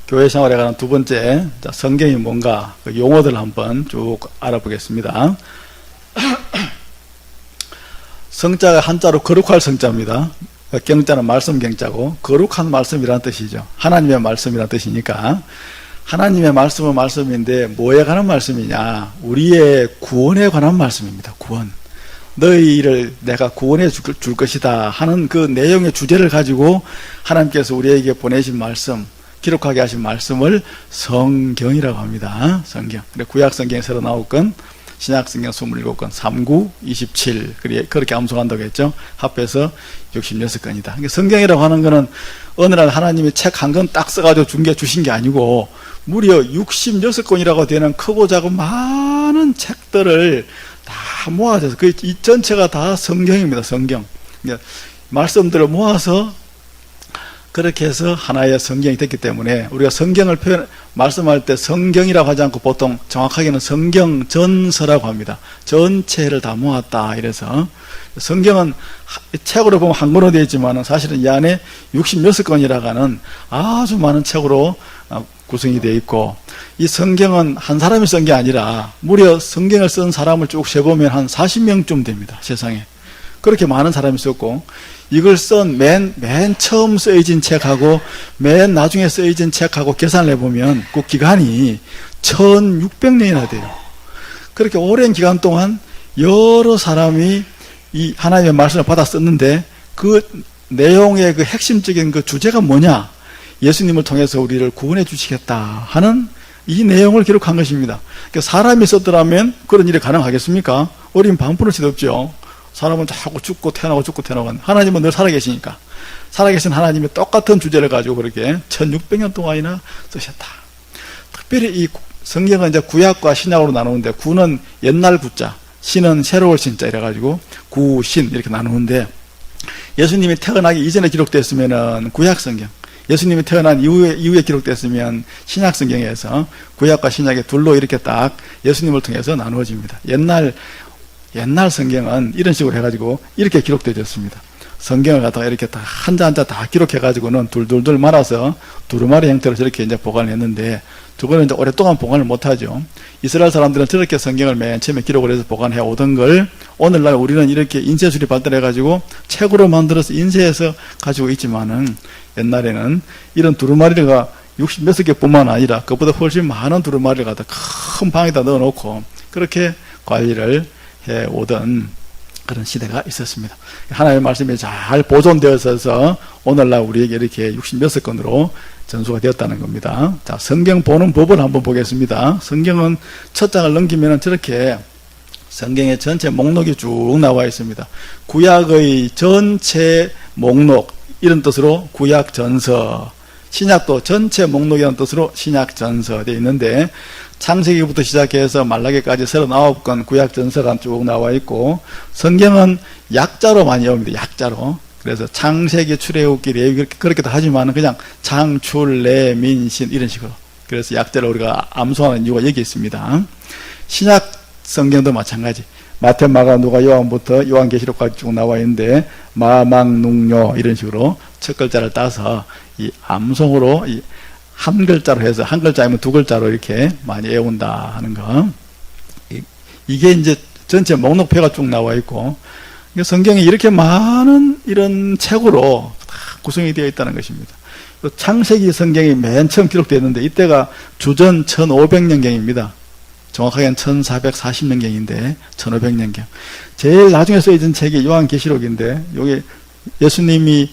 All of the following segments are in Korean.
교회 생활에 관한 두 번째, 성경이 뭔가 그 용어들을 한번 쭉 알아보겠습니다. 성자가 한자로 거룩할 성자입니다. 경자는 말씀 경자고 거룩한 말씀이라는 뜻이죠. 하나님의 말씀이라는 뜻이니까 하나님의 말씀은 말씀인데 뭐에 관한 말씀이냐? 우리의 구원에 관한 말씀입니다. 구원. 너희를 내가 구원해 줄 것이다 하는 그 내용의 주제를 가지고 하나님께서 우리에게 보내신 말씀, 기록하게 하신 말씀을 성경이라고 합니다. 성경. 구약 성경 39권, 신약 성경 27권, 39, 27 그렇게 암송한다고 했죠. 합해서 66권이다. 성경이라고 하는 거는 어느 날 하나님이 책 한 권 딱 써가지고 주신 게 아니고 무려 66권이라고 되는 크고 작은 많은 책들을 다 모아져서 이 전체가 다 성경입니다. 성경. 말씀들을 모아서 그렇게 해서 하나의 성경이 됐기 때문에 우리가 성경을 말씀할 때 성경이라고 하지 않고 보통 정확하게는 성경 전서라고 합니다. 전체를 다 모았다. 이래서 성경은 책으로 보면 한권으로 되어 있지만 사실은 이 안에 60몇 권이라고 하는 아주 많은 책으로 구성이 되어 있고, 이 성경은 한 사람이 쓴 게 아니라 무려 성경을 쓴 사람을 쭉 세보면 한 40명쯤 됩니다. 세상에. 그렇게 많은 사람이 썼고, 이걸 쓴 맨 처음 쓰여진 책하고 맨 나중에 쓰여진 책하고 계산을 해보면 그 기간이 1600년이나 돼요. 그렇게 오랜 기간 동안 여러 사람이 이 하나님의 말씀을 받아 썼는데 그 내용의 그 핵심적인 그 주제가 뭐냐? 예수님을 통해서 우리를 구원해 주시겠다 하는 이 내용을 기록한 것입니다. 사람이 썼더라면 그런 일이 가능하겠습니까? 어린 방편없이 없죠. 사람은 자꾸 죽고 태어나고 죽고 태어나고, 하나님은 늘 살아계시니까 살아계신 하나님이 똑같은 주제를 가지고 그렇게 1600년 동안이나 쓰셨다. 특별히 이 성경은 이제 구약과 신약으로 나누는데, 구는 옛날 구자, 신은 새로울 신자 이래가지고 구신 이렇게 나누는데, 예수님이 태어나기 이전에 기록됐으면은 구약 성경, 예수님이 태어난 이후에 기록됐으면 신약 성경에서 구약과 신약의 둘로 이렇게 딱 예수님을 통해서 나누어집니다. 옛날 성경은 이런 식으로 해가지고 이렇게 기록되어졌습니다. 성경을 갖다가 이렇게 다 한자 한자 다 기록해가지고는 둘둘둘 말아서 두루마리 형태로 저렇게 이제 보관을 했는데, 저거는 이제 오랫동안 보관을 못하죠. 이스라엘 사람들은 저렇게 성경을 맨 처음에 기록을 해서 보관해 오던 걸 오늘날 우리는 이렇게 인쇄술이 발달해가지고 책으로 만들어서 인쇄해서 가지고 있지만은, 옛날에는 이런 두루마리가 60몇 개뿐만 아니라 그것보다 훨씬 많은 두루마리를 갖다 큰 방에다 넣어놓고 그렇게 관리를 해오던 그런 시대가 있었습니다. 하나님의 말씀이 잘 보존되어 있어서 오늘날 우리에게 이렇게 60몇 권으로 전수가 되었다는 겁니다. 자, 성경 보는 법을 한번 보겠습니다. 성경은 첫 장을 넘기면 저렇게 성경의 전체 목록이 쭉 나와 있습니다. 구약의 전체 목록, 이런 뜻으로 구약 전서, 신약도 전체 목록이라는 뜻으로 신약 전서 되어 있는데, 창세기부터 시작해서 말라기까지 39권 구약 전서가 쭉 나와 있고, 성경은 약자로 많이 옵니다. 약자로. 그래서 창세기, 출애굽기, 레위기 그렇게도 하지만 그냥 장, 출, 래, 민, 신 이런 식으로. 그래서 약자로 우리가 암송하는 이유가 여기 있습니다. 신약 성경도 마찬가지. 마태, 마가, 누가, 요한부터 요한계시록까지 쭉 나와 있는데, 마, 막, 능요 이런 식으로 첫 글자를 따서 이 암송으로 이 한 글자로 해서, 한 글자이면 두 글자로 이렇게 많이 외운다 하는 거. 이게 이제 전체 목록표가 쭉 나와 있고, 성경에 이렇게 많은 이런 책으로 다 구성이 되어 있다는 것입니다. 창세기 성경이 맨 처음 기록되었는데 이때가 주전 1500년경입니다. 정확하게는 1440년경인데 1500년경. 제일 나중에 쓰여진 책이 요한계시록인데, 여기 예수님이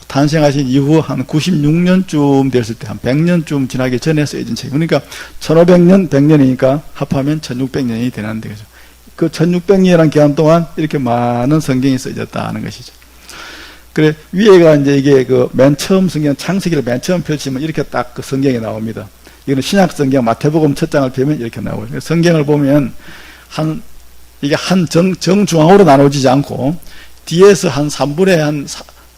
탄생하신 이후 한 96년쯤 됐을 때, 한 100년쯤 지나기 전에 쓰여진 책. 그러니까 1500년, 100년이니까 합하면 1600년이 되는데, 그죠? 그 1600년이라는 기간 동안 이렇게 많은 성경이 쓰여졌다는 것이죠. 그래, 위에가 이제 이게 그 맨 처음 성경, 창세기를 맨 처음 펼치면 이렇게 딱 그 성경이 나옵니다. 이거는 신약 성경 마태복음 첫 장을 펴면 이렇게 나와요. 성경을 보면 이게 정중앙으로 나눠지지 않고 뒤에서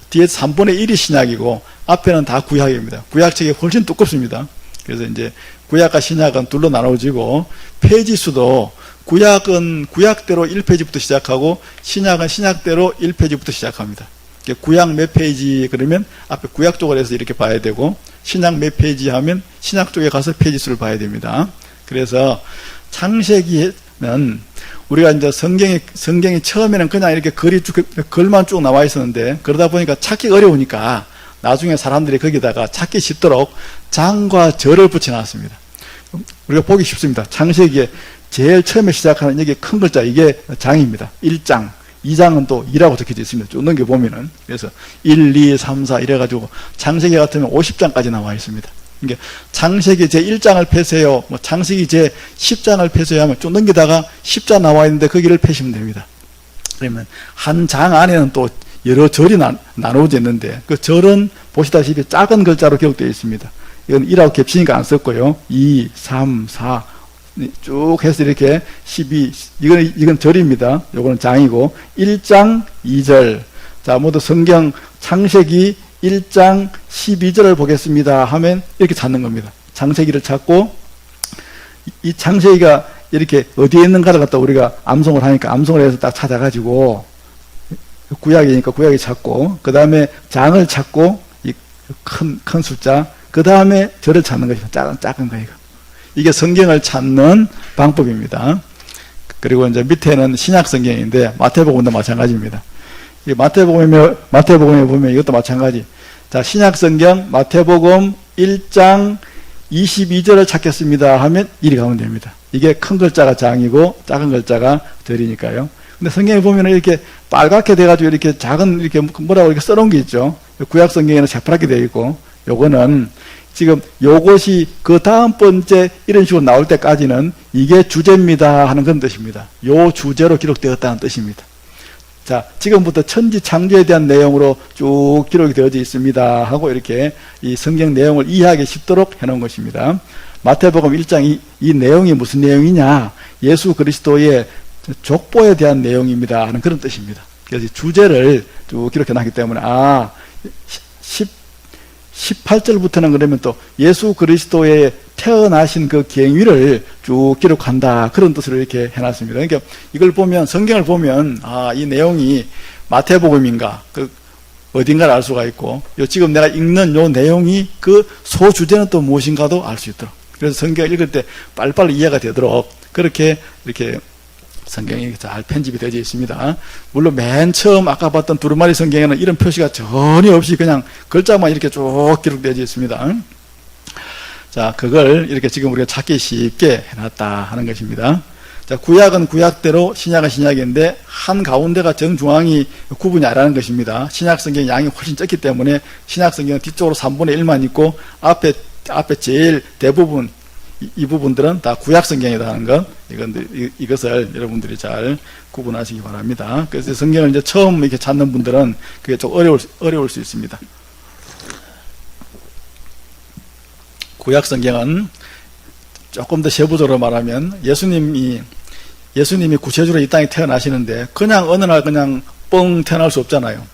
뒤에서 3분의 1이 신약이고 앞에는 다 구약입니다. 구약책이 훨씬 두껍습니다. 그래서 이제 구약과 신약은 둘로 나눠지고, 페이지 수도 구약은 구약대로 1페이지부터 시작하고 신약은 신약대로 1페이지부터 시작합니다. 구약 몇 페이지 그러면 앞에 구약 쪽을 해서 이렇게 봐야 되고, 신약 몇 페이지 하면 신약 쪽에 가서 페이지 수를 봐야 됩니다. 그래서 창세기는 우리가 이제 성경이 처음에는 그냥 이렇게 글만 쭉 나와 있었는데, 그러다 보니까 찾기 어려우니까 나중에 사람들이 거기다가 찾기 쉽도록 장과 절을 붙여놨습니다. 우리가 보기 쉽습니다. 창세기에 제일 처음에 시작하는 여기 큰 글자, 이게 장입니다. 1장. 2장은 또 2라고 적혀져 있습니다. 쭉 넘겨보면은. 그래서 1, 2, 3, 4 이래가지고 창세기 같으면 50장까지 나와 있습니다. 그러니까 창세기 제 1장을 펴세요. 뭐 창세기 제 10장을 펴세요 하면 쭉 넘기다가 10장 나와 있는데 거기를 펴시면 됩니다. 그러면 한 장 안에는 또 여러 절이 나누어져 있는데, 그 절은 보시다시피 작은 글자로 기록되어 있습니다. 이건 1하고 겹치니까 안 썼고요. 2, 3, 4 쭉 해서 이렇게 12, 이건 절입니다. 요거는 장이고, 1장 2절. 자, 모두 성경 창세기 1장 12절을 보겠습니다 하면 이렇게 찾는 겁니다. 창세기를 찾고, 이 창세기가 이렇게 어디에 있는가를 갖다 우리가 암송을 하니까 암송을 해서 딱 찾아가지고, 구약이니까 구약이 찾고, 그 다음에 장을 찾고, 이 큰 숫자, 그 다음에 절을 찾는 것입니다. 작은 거, 이거. 이게 성경을 찾는 방법입니다. 그리고 이제 밑에는 신약 성경인데, 마태복음도 마찬가지입니다. 이 마태복음에 보면 이것도 마찬가지. 자, 신약 성경 마태복음 1장 22절을 찾겠습니다 하면 이리 가면 됩니다. 이게 큰 글자가 장이고 작은 글자가 절이니까요. 근데 성경에 보면 이렇게 빨갛게 돼가지고 이렇게 작은, 이렇게 뭐라고 이렇게 써놓은 게 있죠. 구약 성경에는 새파랗게 되어 있고, 요거는 지금 요것이 그 다음 번째 이런 식으로 나올 때까지는 이게 주제입니다 하는 그런 뜻입니다. 요 주제로 기록되었다는 뜻입니다. 자, 지금부터 천지 창조에 대한 내용으로 쭉 기록이 되어져 있습니다 하고 이렇게 이 성경 내용을 이해하기 쉽도록 해놓은 것입니다. 마태복음 1장 이 내용이 무슨 내용이냐? 예수 그리스도의 족보에 대한 내용입니다 하는 그런 뜻입니다. 그래서 주제를 쭉 기록해놨기 때문에 18절부터는 그러면 또 예수 그리스도의 태어나신 그 경위를 쭉 기록한다, 그런 뜻으로 이렇게 해놨습니다. 그러니까 이걸 보면, 성경을 보면 이 내용이 마태복음인가 그 어딘가를 알 수가 있고, 지금 내가 읽는 요 내용이 그 소주제는 또 무엇인가도 알 수 있도록, 그래서 성경을 읽을 때 빨리빨리 이해가 되도록 그렇게 이렇게 성경이 잘 편집이 되어 있습니다. 물론 맨 처음 아까 봤던 두루마리 성경에는 이런 표시가 전혀 없이 그냥 글자만 이렇게 쭉 기록되어 있습니다. 자, 그걸 이렇게 지금 우리가 찾기 쉽게 해놨다 하는 것입니다. 자, 구약은 구약대로, 신약은 신약인데 한 가운데가 정중앙이 구분이 아니라는 것입니다. 신약 성경 양이 훨씬 적기 때문에 신약 성경은 뒤쪽으로 3분의 1만 있고 앞에 제일 대부분 이 부분들은 다 구약 성경이다 하는 것, 이것을 여러분들이 잘 구분하시기 바랍니다. 그래서 성경을 이제 처음 이렇게 찾는 분들은 그게 좀 어려울 수 있습니다. 구약 성경은 조금 더 세부적으로 말하면 예수님이 구체적으로 이 땅에 태어나시는데 그냥 어느 날 그냥 뻥 태어날 수 없잖아요.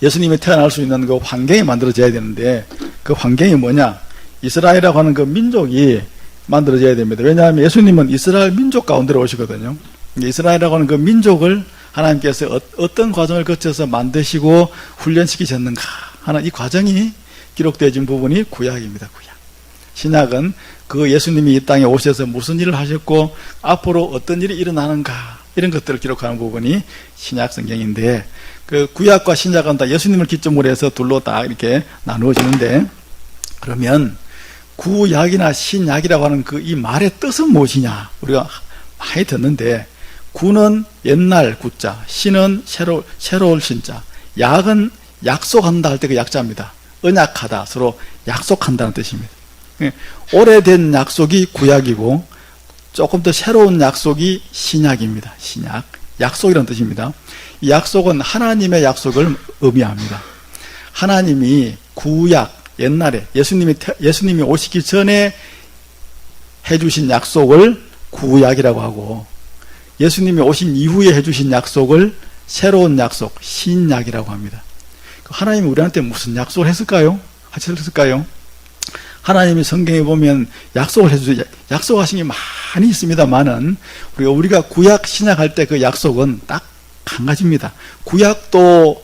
예수님이 태어날 수 있는 그 환경이 만들어져야 되는데, 그 환경이 뭐냐? 이스라엘이라고 하는 그 민족이 만들어져야 됩니다. 왜냐하면 예수님은 이스라엘 민족 가운데로 오시거든요. 이스라엘이라고 하는 그 민족을 하나님께서 어떤 과정을 거쳐서 만드시고 훈련시키셨는가 하는 이 과정이 기록되어진 부분이 구약입니다. 구약. 신약은 그 예수님이 이 땅에 오셔서 무슨 일을 하셨고 앞으로 어떤 일이 일어나는가, 이런 것들을 기록하는 부분이 신약 성경인데, 그 구약과 신약은 다 예수님을 기점으로 해서 둘로 다 이렇게 나누어지는데, 그러면 구약이나 신약이라고 하는 그 이 말의 뜻은 무엇이냐? 우리가 많이 듣는데, 구는 옛날 구자, 신은 새로울 신자, 약은 약속한다 할 때 그 약자입니다. 언약하다, 서로 약속한다는 뜻입니다. 오래된 약속이 구약이고 조금 더 새로운 약속이 신약입니다. 신약, 약속이라는 뜻입니다. 이 약속은 하나님의 약속을 의미합니다. 하나님이 구약, 옛날에 예수님이 오시기 전에 해주신 약속을 구약이라고 하고, 예수님이 오신 이후에 해주신 약속을 새로운 약속, 신약이라고 합니다. 하나님이 우리한테 무슨 약속을 했을까요? 하셨을까요? 하나님이 성경에 보면 약속하신 게 많이 있습니다만은, 우리가 구약, 신약 할 때 그 약속은 딱 한 가지입니다. 구약도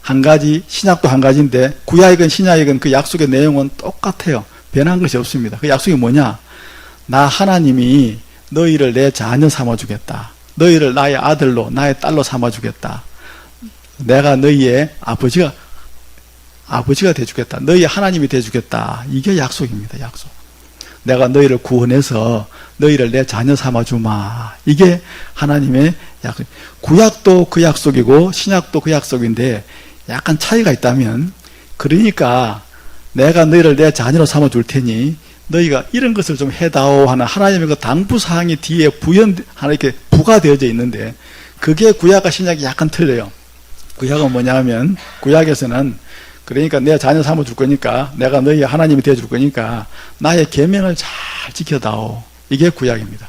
한 가지, 신약도 한 가지인데 구약이건 신약이건 그 약속의 내용은 똑같아요. 변한 것이 없습니다. 그 약속이 뭐냐? 나 하나님이 너희를 내 자녀 삼아주겠다. 너희를 나의 아들로 나의 딸로 삼아주겠다. 내가 너희의 아버지가 돼주겠다. 너희의 하나님이 돼주겠다. 이게 약속입니다. 약속. 내가 너희를 구원해서 너희를 내 자녀 삼아주마. 이게 하나님의 약속. 구약도 그 약속이고 신약도 그 약속인데 약간 차이가 있다면, 그러니까 내가 너희를 내 자녀로 삼아줄 테니 너희가 이런 것을 좀 해다오 하는 하나님의 그 당부사항이 뒤에 하나 이렇게 부과되어져 있는데, 그게 구약과 신약이 약간 틀려요. 구약은 뭐냐 하면, 구약에서는 그러니까 내 자녀 삼아줄 거니까, 내가 너희 하나님이 되어줄 거니까 나의 계명을 잘 지켜다오. 이게 구약입니다.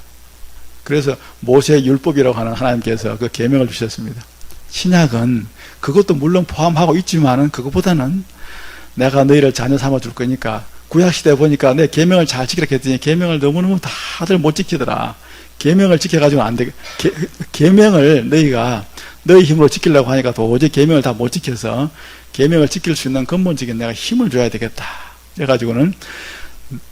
그래서 모세의 율법이라고 하는 하나님께서 그 계명을 주셨습니다. 신약은 그것도 물론 포함하고 있지만은 그것보다는 내가 너희를 자녀 삼아줄 거니까, 구약시대에 보니까 내 계명을 잘 지키라 했더니 계명을 너무너무 다들 못 지키더라. 계명을 지켜가지고는 안 돼. 계명을 너희가 너희 힘으로 지키려고 하니까 도저히 계명을 다 못 지켜서 계명을 지킬 수 있는 근본적인 내가 힘을 줘야 되겠다. 그래가지고는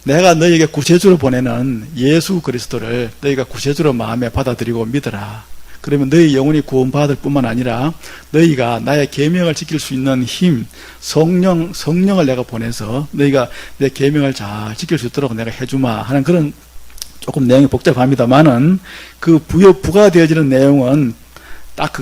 내가 너희에게 구세주로 보내는 예수 그리스도를 너희가 구세주로 마음에 받아들이고 믿어라. 그러면 너희 영혼이 구원받을 뿐만 아니라 너희가 나의 계명을 지킬 수 있는 힘, 성령을 내가 보내서 너희가 내 계명을 잘 지킬 수 있도록 내가 해주마 하는 그런, 조금 내용이 복잡합니다만은 그 부과되어지는 내용은 딱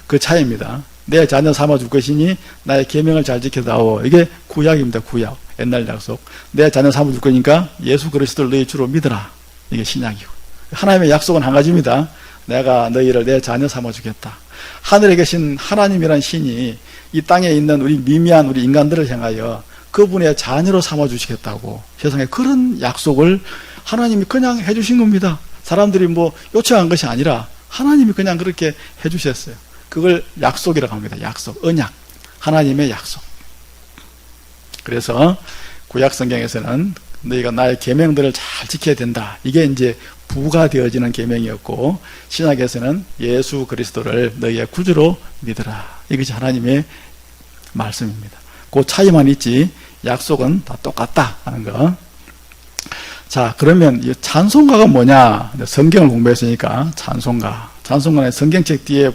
그 차이입니다. 내 자녀 삼아줄 것이니 나의 계명을 잘 지켜다오. 이게 구약입니다. 구약. 옛날 약속. 내 자녀 삼아줄 거니까 예수 그리스도를 너희 주로 믿어라. 이게 신약이고. 하나님의 약속은 한 가지입니다. 내가 너희를 내 자녀 삼아주겠다. 하늘에 계신 하나님이란 신이 이 땅에 있는 우리 미미한 우리 인간들을 향하여 그분의 자녀로 삼아주시겠다고, 세상에 그런 약속을 하나님이 그냥 해주신 겁니다. 사람들이 뭐 요청한 것이 아니라 하나님이 그냥 그렇게 해주셨어요. 그걸 약속이라고 합니다. 약속, 언약, 하나님의 약속. 그래서 구약 성경에서는 너희가 나의 계명들을 잘 지켜야 된다. 이게 이제 부과되어지는 계명이었고, 신약에서는 예수 그리스도를 너희의 구주로 믿으라. 이것이 하나님의 말씀입니다. 그 차이만 있지 약속은 다 똑같다 하는 거. 자, 그러면 이 찬송가가 뭐냐? 성경을 공부했으니까 찬송가는 성경책 뒤에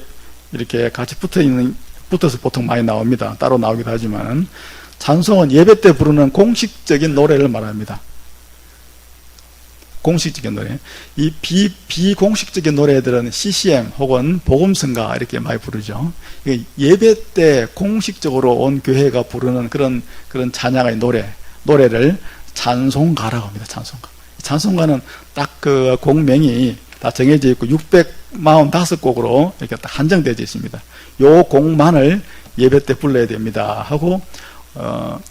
이렇게 같이 붙어서 보통 많이 나옵니다. 따로 나오기도 하지만, 찬송은 예배 때 부르는 공식적인 노래를 말합니다. 공식적인 노래. 이 비공식적인 노래들은 CCM 혹은 복음성가 이렇게 많이 부르죠. 예배 때 공식적으로 온 교회가 부르는 그런 찬양의 노래를 찬송가라고 합니다. 찬송가는 딱 그 곡명이 다 정해져 있고 645곡으로 이렇게 딱 한정되어 있습니다. 요 곡만을 예배 때 불러야 됩니다 하고,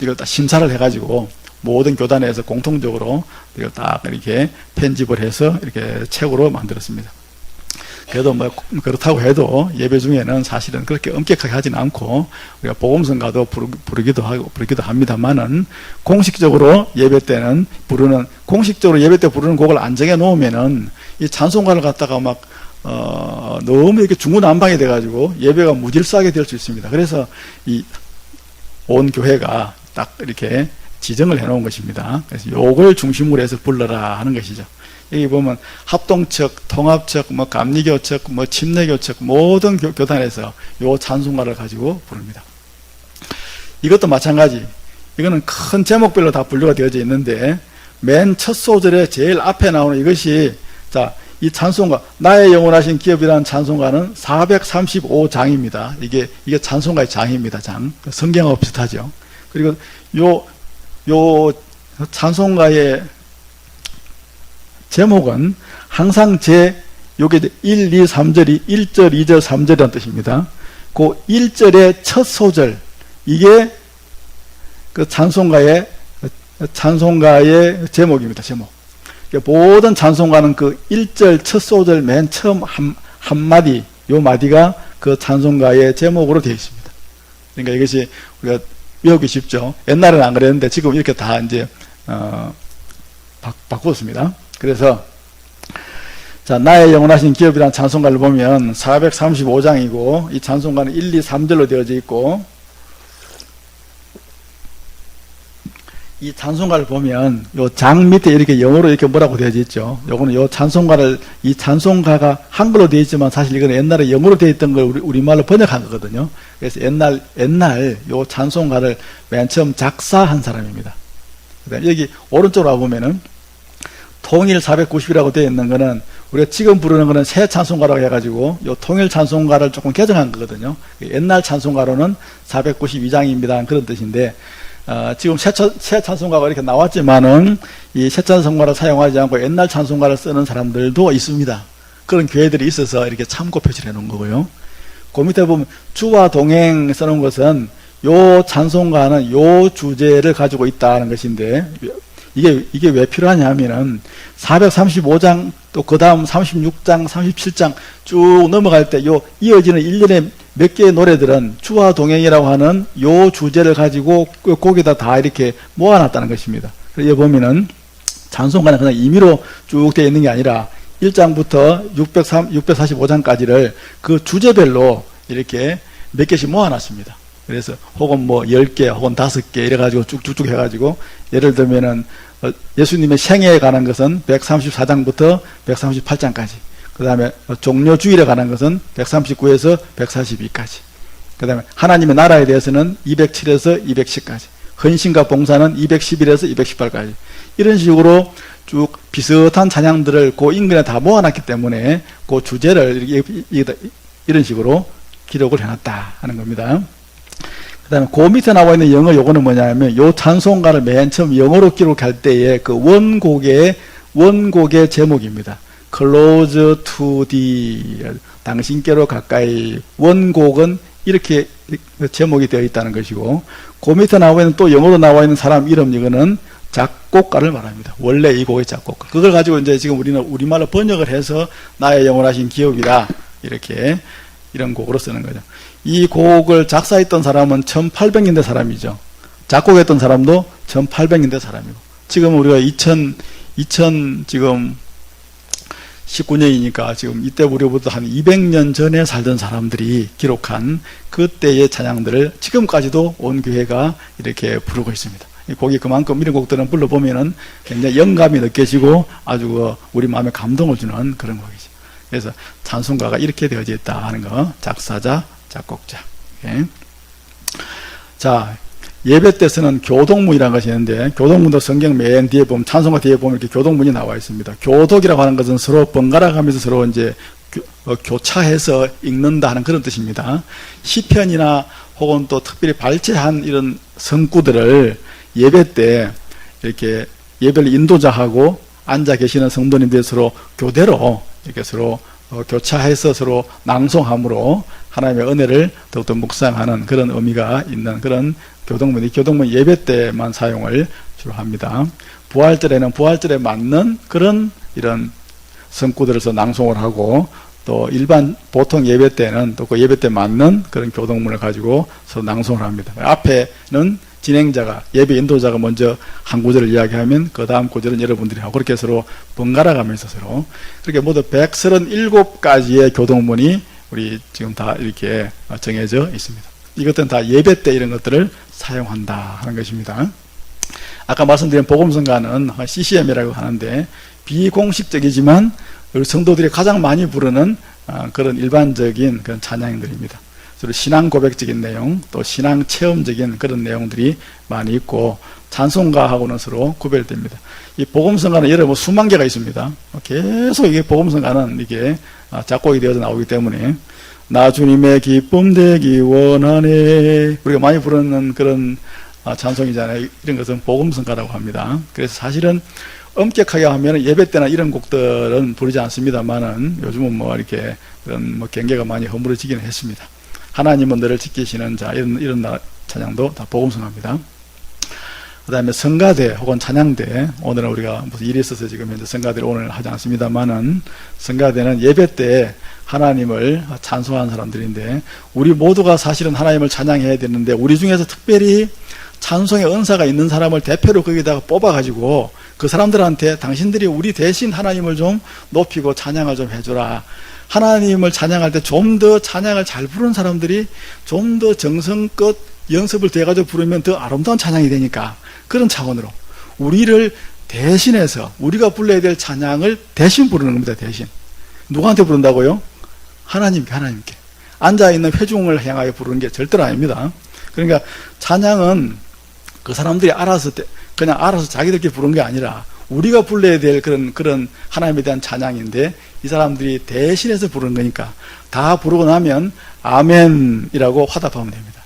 이걸 딱 심사를 해가지고 모든 교단에서 공통적으로 이걸 딱 이렇게 편집을 해서 이렇게 책으로 만들었습니다. 그래도 뭐 그렇다고 해도 예배 중에는 사실은 그렇게 엄격하게 하지는 않고 우리가 복음성가도 부르기도 합니다만은, 공식적으로 예배 때 부르는 곡을 안 정해 놓으면은 이 찬송가를 갖다가 막 너무 이렇게 중구난방이 돼가지고 예배가 무질서하게 될 수 있습니다. 그래서 이 온 교회가 딱 이렇게 지정을 해놓은 것입니다. 그래서 요걸 중심으로 해서 불러라 하는 것이죠. 여기 보면 합동측, 통합측, 뭐 감리교측, 뭐 침례교측 모든 교단에서 요 찬송가를 가지고 부릅니다. 이것도 마찬가지. 이거는 큰 제목별로 다 분류가 되어져 있는데, 맨 첫 소절에 제일 앞에 나오는 이것이, 자, 이 찬송가, 나의 영원하신 기업이라는 찬송가는 435장입니다. 이게 찬송가의 장입니다. 장. 성경하고 비슷하죠. 그리고 요 찬송가의 제목은 항상 요게 1, 2, 3절이 1절, 2절, 3절이라는 뜻입니다. 그 1절의 첫 소절, 이게 그 찬송가의 제목입니다. 제목. 모든 찬송가는 그 1절 첫 소절 맨 처음 한마디, 요 마디가 그 찬송가의 제목으로 되어 있습니다. 그러니까 이것이 우리가 외우기 쉽죠. 옛날에는 안 그랬는데 지금 이렇게 다 이제 바꾸었습니다. 그래서 자, 나의 영원하신 기업이라는 찬송가를 보면 435장이고 이 찬송가는 1, 2, 3절로 되어져 있고, 이 찬송가를 보면 요 장 밑에 이렇게 영어로 이렇게 뭐라고 되어 있죠. 요거는 요 찬송가를 이 찬송가가 한글로 되어 있지만 사실 이건 옛날에 영어로 되어 있던 걸 우리말로 번역한 거거든요. 그래서 옛날 요 찬송가를 맨 처음 작사한 사람입니다. 그다음에 여기 오른쪽으로 와보면은 통일 490이라고 되어 있는 거는 우리가 지금 부르는 거는 새 찬송가라고 해가지고 요 통일 찬송가를 조금 개정한 거거든요. 옛날 찬송가로는 492장입니다. 그런 뜻인데 지금 새 찬송가가 이렇게 나왔지만은 이 새 찬송가를 사용하지 않고 옛날 찬송가를 쓰는 사람들도 있습니다. 그런 교회들이 있어서 이렇게 참고 표시를 해놓은 거고요. 그 밑에 보면 주와 동행 써놓은 것은 요 찬송가는 요 주제를 가지고 있다는 것인데 이게 왜 필요하냐 하면은 435장 또 그 다음 36장 37장 쭉 넘어갈 때 요 이어지는 일련의 몇 개의 노래들은 주와 동행이라고 하는 요 주제를 가지고 거기다 다 이렇게 모아놨다는 것입니다. 그래서 보면은 찬송가는 그냥 임의로 쭉 되어 있는 게 아니라 1장부터 645장까지를 그 주제별로 이렇게 몇 개씩 모아놨습니다. 그래서 혹은 뭐 10개 혹은 5개 이래가지고 쭉쭉쭉 해가지고 예를 들면은 예수님의 생애에 관한 것은 134장부터 138장까지, 그 다음에 종료주일에 관한 것은 139에서 142까지, 그 다음에 하나님의 나라에 대해서는 207에서 210까지, 헌신과 봉사는 211에서 218까지, 이런 식으로 쭉 비슷한 찬양들을 그 인근에 다 모아놨기 때문에 그 주제를 이런 식으로 기록을 해놨다 하는 겁니다. 그 다음에 그 밑에 나와 있는 영어 요거는 뭐냐면 요 찬송가를 맨 처음 영어로 기록할 때의 그 원곡의 제목입니다. Close to thee, 당신께로 가까이. 원곡은 이렇게 제목이 되어 있다는 것이고, 그 밑에 나와 있는 또 영어로 나와 있는 사람 이름, 이거는 작곡가를 말합니다. 원래 이 곡의 작곡가. 그걸 가지고 이제 지금 우리는 우리말로 번역을 해서 나의 영원하신 기업이다, 이렇게 이런 곡으로 쓰는 거죠. 이 곡을 작사했던 사람은 1800년대 사람이죠. 작곡했던 사람도 1800년대 사람이고, 지금 우리가 2000 19년이니까 지금 이때 우리보다 한 200년 전에 살던 사람들이 기록한 그때의 찬양들을 지금까지도 온 교회가 이렇게 부르고 있습니다. 이 곡이 그만큼 이런 곡들은 불러보면은 굉장히 영감이 느껴지고 아주 우리 마음에 감동을 주는 그런 곡이죠. 그래서 찬송가가 이렇게 되어져 있다 하는 거, 작사자, 작곡자. 오케이. 자, 예배 때 쓰는 교독문이라는 것이 있는데, 교독문도 성경 맨 뒤에 보면, 찬송가 뒤에 보면 이렇게 교독문이 나와 있습니다. 교독이라고 하는 것은 서로 번갈아 가면서 서로 이제 교차해서 읽는다 하는 그런 뜻입니다. 시편이나 혹은 또 특별히 발췌한 이런 성구들을 예배 때 이렇게 예배를 인도자하고 앉아 계시는 성도님들이 서로 교대로 이렇게 서로 교차해서 서로 낭송함으로 하나님의 은혜를 더욱더 묵상하는 그런 의미가 있는 그런 교독문. 이 교독문 예배 때만 사용을 주로 합니다. 부활절에는 부활절에 맞는 그런 이런 성구들에서 낭송을 하고, 또 일반 보통 예배 때는 또 그 예배 때 맞는 그런 교독문을 가지고 서로 낭송을 합니다. 앞에는 진행자가, 예배 인도자가 먼저 한 구절을 이야기하면 그 다음 구절은 여러분들이 하고, 그렇게 서로 번갈아 가면서 서로 그렇게 모두 137가지의 교독문이 우리 지금 다 이렇게 정해져 있습니다. 이것들은 다 예배 때 이런 것들을 사용한다 하는 것입니다. 아까 말씀드린 복음성가는 CCM이라고 하는데, 비공식적이지만 우리 성도들이 가장 많이 부르는 그런 일반적인 그런 찬양들입니다. 서로 신앙 고백적인 내용, 또 신앙 체험적인 그런 내용들이 많이 있고, 찬송가하고는 서로 구별됩니다. 이 복음성가는 여러분 수만 개가 있습니다. 계속 이게 복음성가는 이게 작곡이 되어서 나오기 때문에, 나 주님의 기쁨 되기 원하네, 우리가 많이 부르는 그런 찬송이잖아요. 이런 것은 복음성가라고 합니다. 그래서 사실은 엄격하게 하면 예배 때나 이런 곡들은 부르지 않습니다만은, 요즘은 뭐 이렇게 그런 뭐 경계가 많이 허물어지기는 했습니다. 하나님은 너를 지키시는 자, 이런 찬양도 다 복음성가입니다. 그 다음에 성가대 혹은 찬양대, 오늘은 우리가 무슨 일이 있어서 지금 현재 성가대를 오늘 하지 않습니다만은, 성가대는 예배 때 하나님을 찬송하는 사람들인데, 우리 모두가 사실은 하나님을 찬양해야 되는데, 우리 중에서 특별히 찬송의 은사가 있는 사람을 대표로 거기다가 뽑아가지고 그 사람들한테 당신들이 우리 대신 하나님을 좀 높이고 찬양을 좀 해줘라. 하나님을 찬양할 때 좀 더 찬양을 잘 부르는 사람들이 좀 더 정성껏 연습을 돼가지고 부르면 더 아름다운 찬양이 되니까, 그런 차원으로 우리를 대신해서 우리가 불러야 될 찬양을 대신 부르는 겁니다. 대신. 누구한테 부른다고요? 하나님께. 앉아있는 회중을 향하여 부르는 게 절대로 아닙니다. 그러니까 찬양은 그 사람들이 그냥 알아서 자기들끼리 부르는 게 아니라 우리가 불러야 될 그런 하나님에 대한 찬양인데 이 사람들이 대신해서 부르는 거니까 다 부르고 나면 아멘이라고 화답하면 됩니다.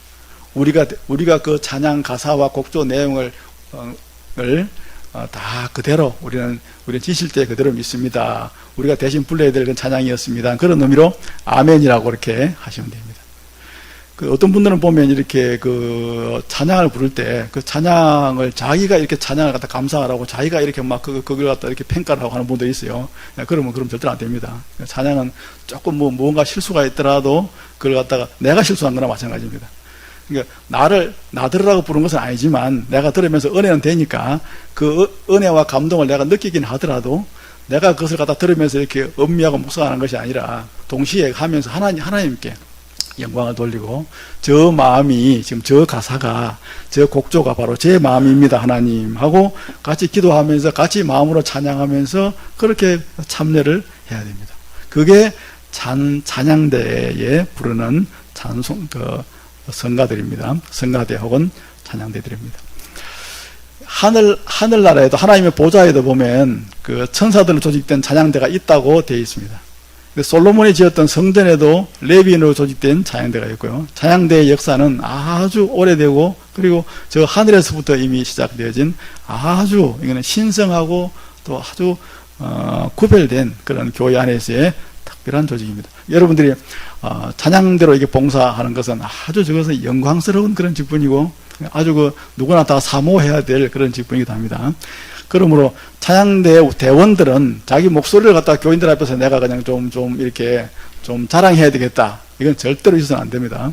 우리가 그 찬양 가사와 곡조 내용을 다 그대로 우리는 지실 때 그대로 믿습니다. 우리가 대신 불러야 될 찬양이었습니다. 그런 의미로 아멘이라고 이렇게 하시면 됩니다. 그 어떤 분들은 보면 이렇게 그 찬양을 부를 때 그 찬양을 자기가 이렇게 찬양을 갖다 감상하라고 자기가 이렇게 막 그걸 갖다 이렇게 평가를 하고 하는 분들이 있어요. 그럼 절대로 안 됩니다. 찬양은 조금 뭔가 실수가 있더라도 그걸 갖다가 내가 실수한 거나 마찬가지입니다. 그러니까 나 들으라고 부른 것은 아니지만 내가 들으면서 은혜는 되니까 그 은혜와 감동을 내가 느끼긴 하더라도 내가 그것을 갖다 들으면서 이렇게 음미하고 묵상하는 것이 아니라 동시에 하면서 하나님께 영광을 돌리고 저 마음이 지금 저 가사가 저 곡조가 바로 제 마음입니다 하나님 하고 같이 기도하면서 같이 마음으로 찬양하면서 그렇게 참여를 해야 됩니다. 그게 찬양대에 부르는 성가들입니다. 성가대 혹은 찬양대들입니다. 하늘나라에도 하나님의 보좌에도 보면 그 천사들로 조직된 찬양대가 있다고 되어 있습니다. 솔로몬이 지었던 성전에도 레위인으로 조직된 찬양대가 있고요. 찬양대의 역사는 아주 오래되고 그리고 저 하늘에서부터 이미 시작되어진 아주 이거는 신성하고 또 아주 구별된 그런 교회 안에서의 특별한 조직입니다. 여러분들이 찬양대로 이게 봉사하는 것은 아주 저것은 영광스러운 그런 직분이고 아주 누구나 다 사모해야 될 그런 직분이기도 합니다. 그러므로 찬양대 대원들은 자기 목소리를 갖다 교인들 앞에서 내가 그냥 이렇게 좀 자랑해야 되겠다. 이건 절대로 있어서는 안 됩니다.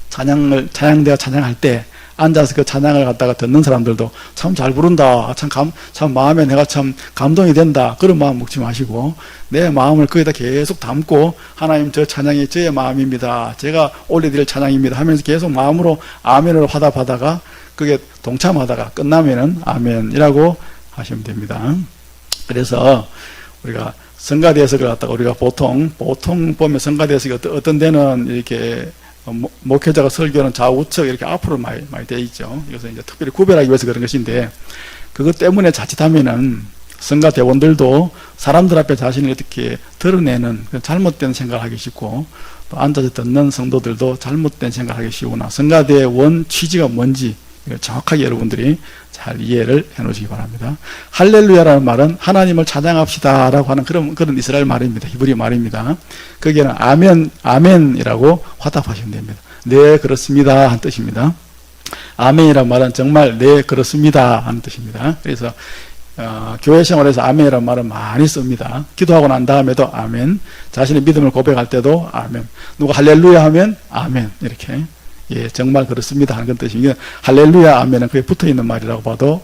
찬양대가 찬양할 때 앉아서 그 찬양을 갖다가 듣는 사람들도 참 잘 부른다. 참 마음에 내가 참 감동이 된다. 그런 마음 먹지 마시고 내 마음을 거기다 계속 담고 하나님 저 찬양이 저의 마음입니다. 제가 올려드릴 찬양입니다 하면서 계속 마음으로 아멘으로 화답하다가 그게 동참하다가 끝나면은 아멘이라고 하시면 됩니다. 그래서 우리가 성가대에서 갖다가 우리가 보통 보면 성가대에서 어떤 데는 이렇게 목회자가 설교는 좌우측 이렇게 앞으로 많이 되어 있죠. 이것은 이제 특별히 구별하기 위해서 그런 것인데 그것 때문에 자칫하면은 성가대원들도 사람들 앞에 자신을 이렇게 드러내는 잘못된 생각을 하기 쉽고 또 앉아서 듣는 성도들도 잘못된 생각을 하기 쉬우나 성가대의 원 취지가 뭔지 정확하게 여러분들이 잘 이해를 해 놓으시기 바랍니다. 할렐루야라는 말은 하나님을 찬양합시다 라고 하는 그런 이스라엘 말입니다. 히브리 말입니다. 거기에는 아멘이라고 화답하시면 됩니다. 네 그렇습니다 하는 뜻입니다. 아멘이라는 말은 정말 네 그렇습니다 하는 뜻입니다. 그래서 교회 생활에서 아멘이라는 말은 많이 씁니다. 기도하고 난 다음에도 아멘, 자신의 믿음을 고백할 때도 아멘, 누가 할렐루야 하면 아멘 이렇게 정말 그렇습니다 하는 건 뜻이고 할렐루야 아멘은 그게 붙어있는 말이라고 봐도